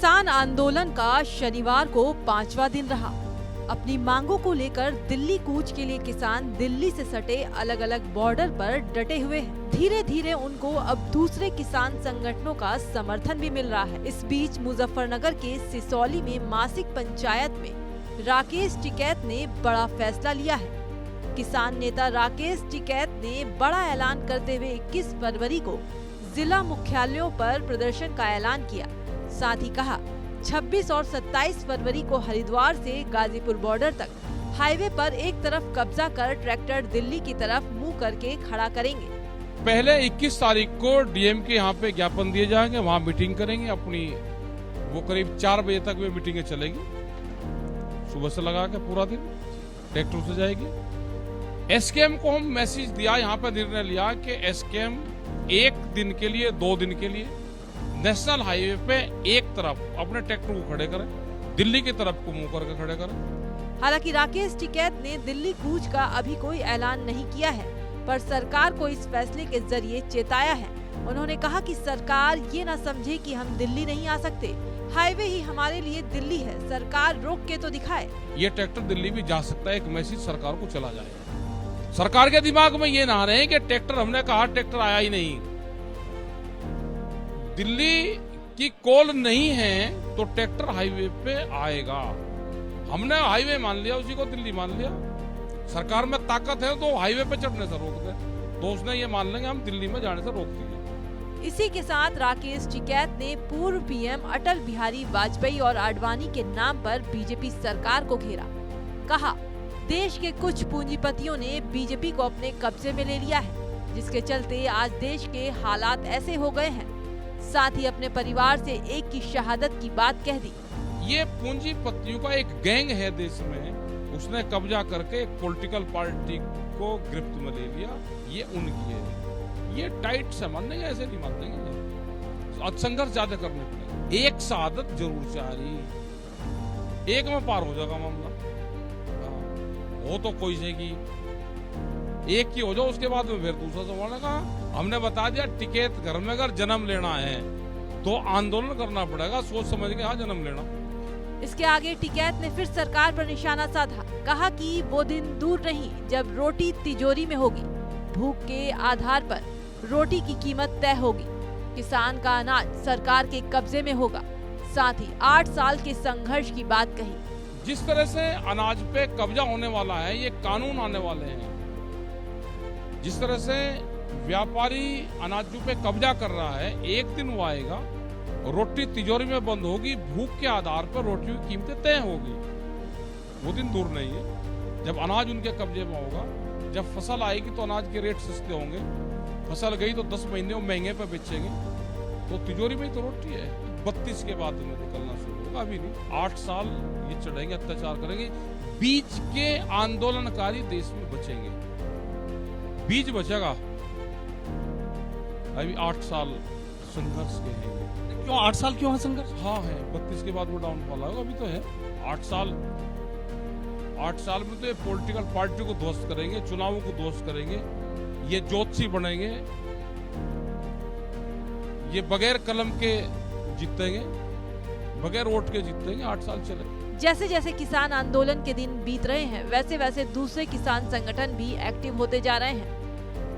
किसान आंदोलन का शनिवार को 5वां दिन रहा। अपनी मांगों को लेकर दिल्ली कूच के लिए किसान दिल्ली से सटे अलग अलग बॉर्डर पर डटे हुए हैं। धीरे धीरे उनको अब दूसरे किसान संगठनों का समर्थन भी मिल रहा है। इस बीच मुजफ्फरनगर के सिसौली में मासिक पंचायत में राकेश टिकैत ने बड़ा फैसला लिया है। किसान नेता राकेश टिकैत ने बड़ा ऐलान करते हुए 21 फरवरी को जिला मुख्यालयों पर प्रदर्शन का ऐलान किया। साथ ही कहा 26 और 27 फरवरी को हरिद्वार से गाजीपुर बॉर्डर तक हाईवे पर एक तरफ कब्जा कर ट्रैक्टर दिल्ली की तरफ मुंह करके खड़ा करेंगे। पहले 21 तारीख को डीएम के यहाँ पे ज्ञापन दिए जाएंगे, वहाँ मीटिंग करेंगे अपनी। वो करीब 4 बजे तक वे मीटिंगें चलेगी, सुबह से लगा के पूरा दिन ट्रैक्टर से जाएगी। एसकेएम को हम मैसेज दिया, यहाँ पे निर्णय लिया कि एसकेएम 1 दिन के लिए 2 दिन के लिए नेशनल हाईवे पे एक तरफ अपने ट्रैक्टर को खड़े करें, दिल्ली की तरफ को मुंह करके खड़े करें। हालांकि राकेश टिकैत ने दिल्ली कूच का अभी कोई ऐलान नहीं किया है, पर सरकार को इस फैसले के जरिए चेताया है। उन्होंने कहा कि सरकार ये न समझे कि हम दिल्ली नहीं आ सकते, हाईवे ही हमारे लिए दिल्ली है, सरकार रोक के तो दिखाए। ये ट्रैक्टर दिल्ली भी जा सकता है, एक मैसेज सरकार को चला जाए। सरकार के दिमाग में ये ना रहे कि ट्रैक्टर, हमने कहा ट्रैक्टर आया ही नहीं। दिल्ली की कॉल नहीं है तो ट्रैक्टर हाईवे पे आएगा। हमने हाईवे मान लिया, उसी को दिल्ली मान लिया। सरकार में ताकत है तो हाईवे पे चढ़ने से रोक दे, तो उसने ये मान लेंगे हम दिल्ली में जाने से रोक दिए। इसी के साथ राकेश टिकैत ने पूर्व पीएम अटल बिहारी वाजपेयी और आडवाणी के नाम पर बीजेपी सरकार को घेरा। कहा, देश के कुछ पूंजीपतियों ने बीजेपी को अपने कब्जे में ले लिया है, जिसके चलते आज देश के हालात ऐसे हो गए हैं। साथ ही अपने परिवार से एक की शहादत की बात कह दी। ये पूंजीपतियों का एक गैंग है देश में, उसने कब्जा करके एक पॉलिटिकल पार्टी को गिरफ्त में ले लिया। ये उनकी है, ये टाइट से मान देंगे, ऐसे नहीं मान देंगे। आज संघर्ष ज्यादा करने पड़ेगा। एक शहादत जरूर चाहिए, एक में पार हो जाएगा मामला। वो तो कोई से की एक की हो जाओ, उसके बाद में फिर दूसरा सवाल का। हमने बता दिया टिकैत घर में अगर जन्म लेना है तो आंदोलन करना पड़ेगा, सोच समझ के हाँ जन्म लेना। इसके आगे टिकैत ने फिर सरकार पर निशाना साधा। कहा कि वो दिन दूर नहीं जब रोटी तिजोरी में होगी, भूख के आधार पर रोटी की कीमत तय होगी, किसान का अनाज सरकार के कब्जे में होगा। साथ ही 8 साल के संघर्ष की बात कही। जिस तरह से अनाज पे कब्जा होने वाला है, ये कानून आने वाले हैं। जिस तरह से व्यापारी अनाजों पे कब्जा कर रहा है, एक दिन वो आएगा, रोटी तिजोरी में बंद होगी, भूख के आधार पर रोटियों की कीमतें तय होगी। वो दिन दूर नहीं है जब अनाज उनके कब्जे में होगा। जब फसल आएगी तो अनाज के रेट सस्ते होंगे, फसल गई तो 10 महीने वो महंगे पे बेचेंगे, तो तिजोरी में ही तो रोटी है। 32 के बाद में निकलना शुरू होगा, अभी नहीं। 8 साल ये चढ़ेंगे, अत्याचार करेंगे। बीच के आंदोलनकारी देश में बचेंगे, बीज बचेगा। अभी 8 साल संघर्ष के हैं। क्यों 8 साल क्यों है संघर्ष? हाँ है, 32 के बाद वो डाउनफॉल आएगा, अभी तो है 8 साल। 8 साल में तो ये पॉलिटिकल पार्टी को ध्वस्त करेंगे, चुनावों को ध्वस्त करेंगे, ये ज्योतिषी बनेंगे, ये बगैर कलम के जीतेंगे, बगैर वोट के जीतेंगे। 8 साल चले। जैसे जैसे किसान आंदोलन के दिन बीत रहे हैं, वैसे वैसे दूसरे किसान संगठन भी एक्टिव होते जा रहे हैं।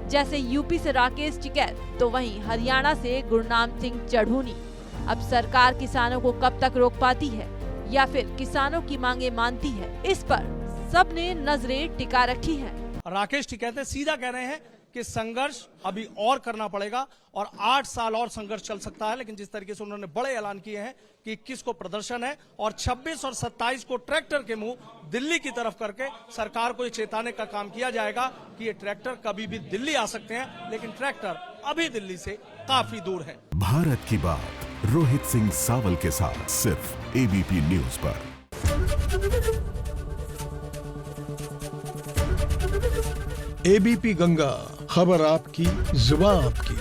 जैसे यूपी से राकेश टिकैत, तो वहीं हरियाणा से गुरनाम सिंह चढ़ूनी। अब सरकार किसानों को कब तक रोक पाती है या फिर किसानों की मांगे मानती है, इस पर सबने नजरें टिका रखी हैं। राकेश टिकैत सीधा कह रहे हैं कि संघर्ष अभी और करना पड़ेगा और 8 साल और संघर्ष चल सकता है। लेकिन जिस तरीके से उन्होंने बड़े ऐलान किए हैं कि 21 को प्रदर्शन है और 26 और 27 को ट्रैक्टर के मुंह दिल्ली की तरफ करके सरकार को चेताने का काम किया जाएगा कि ये ट्रैक्टर कभी भी दिल्ली आ सकते हैं, लेकिन ट्रैक्टर अभी दिल्ली से काफी दूर है। भारत की बात रोहित सिंह सावल के साथ सिर्फ एबीपी न्यूज पर। एबीपी गंगा, खबर आपकी, जुबान आपकी।